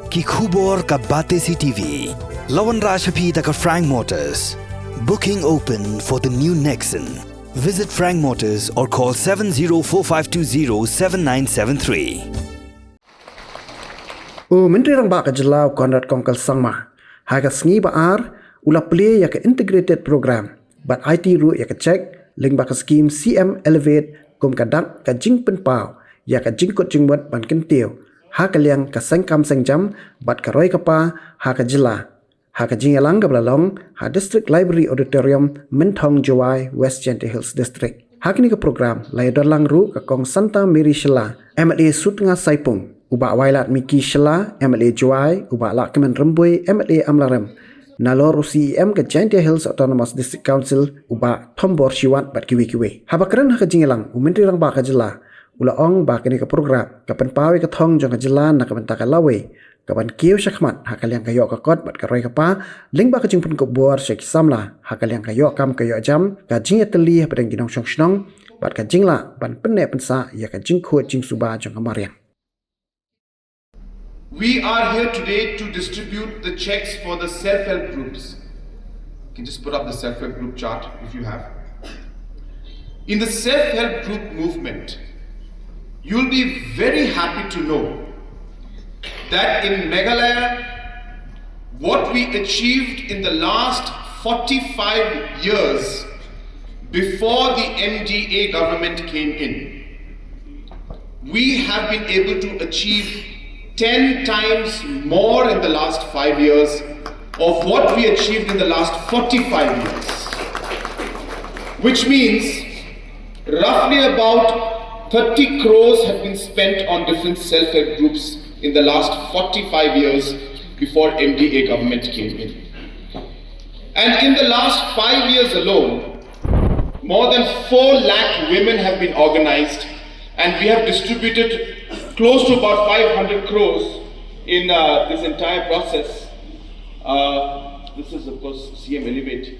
ki khubor ka bate si TV. Lawan Rashapi taka Frank Motors. Booking open for the new Nexon. Visit Frank Motors or call 7045207973. Menteri Rang Baka Jelau Konrad Kongkal Sangma. Haga sngi ba ar ula play ya ka integrated program. But IT ru ya ka check link baka scheme CM Elevate kum ka dak ka jing pen pau ya ka jing kot jing wat ban ken teu. Ha ka liang ka seng kam seng jam bat ka roi ka pa ha ka jela. Ha ka jing alang ka belalong ha District Library Auditorium Mentong Jawai West Gentle Hills District. Ha kini ka program lai dalang ru ka kong Santa Mary Shela MLA Sutnga Saipung. Ubak wailat Miki Shela MLA Jawai ubak lak kemen rembui MLA Amlarem. Nalor CEM ke Gentle Hills Autonomous District Council ubak Tombor Siwat bat kiwi-kiwi. Habakran ha ka jing alang Menteri Rang Baka Jela. Ula ong ba kini ka program kapan pawi ka thong jong ka jelan na kapan taka lawe kapan kiu syakmat hakaliang kayo ka kot bat ka roi ka pa ling ba ka jing pun ko bor syek samla hakaliang kayo kam kayo jam ka jing ateli padang ginong syong shnong bat ka jing la ban penne pensa ya ka jing khot jing suba jong ka mariang. We are here today to distribute the checks for the self-help groups. You can just put up the self-help group chart if you have. In the self-help group movement, you'll be very happy to know that in Meghalaya, what we achieved in the last 45 years before the MDA government came in, we have been able to achieve 10 times more in the last 5 years of what we achieved in the last 45 years. Which means roughly about 30 crores have been spent on different self-help groups in the last 45 years before MDA government came in. And in the last 5 years alone, more than 4 lakh women have been organized, and we have distributed close to about 500 crores in this entire process. This is of course CM Elevate.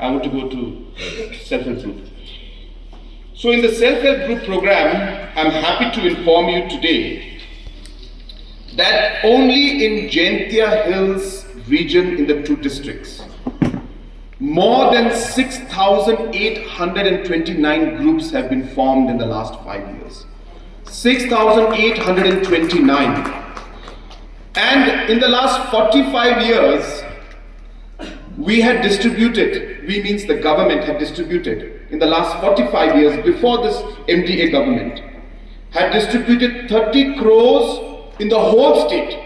I want to go to self-help group. So in the self-help group program, I'm happy to inform you today that only in Jingkyrshan Hills region in the 2 districts, more than 6,829 groups have been formed in the last 5 years. 6,829. And in the last 45 years, we had distributed, we means the government had distributed, in the last 45 years before this MDA government, had distributed 30 crores in the whole state.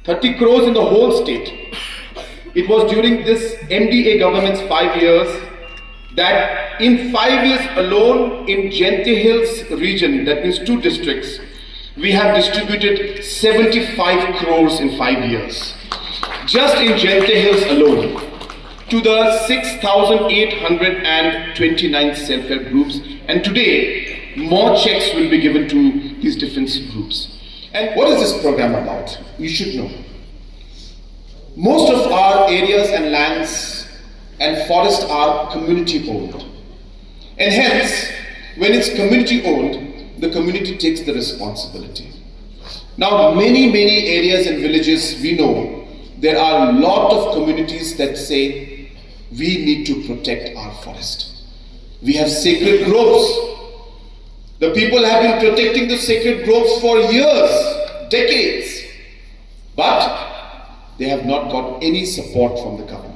30 crores in the whole state. It was during this MDA government's 5 years that in 5 years alone in Gentle Hills region, that means 2 districts, we have distributed 75 crores in 5 years. Just in Gentle Hills alone, to the 6,829 self-help groups, and today more checks will be given to these different groups. And what is this program about? You should know. Most of our areas and lands and forests are community owned, and hence when it's community owned, the community takes the responsibility. Now many areas and villages, we know there are a lot of communities that say we need to protect our forest. We have sacred groves. The people have been protecting the sacred groves for years, decades, but they have not got any support from the government.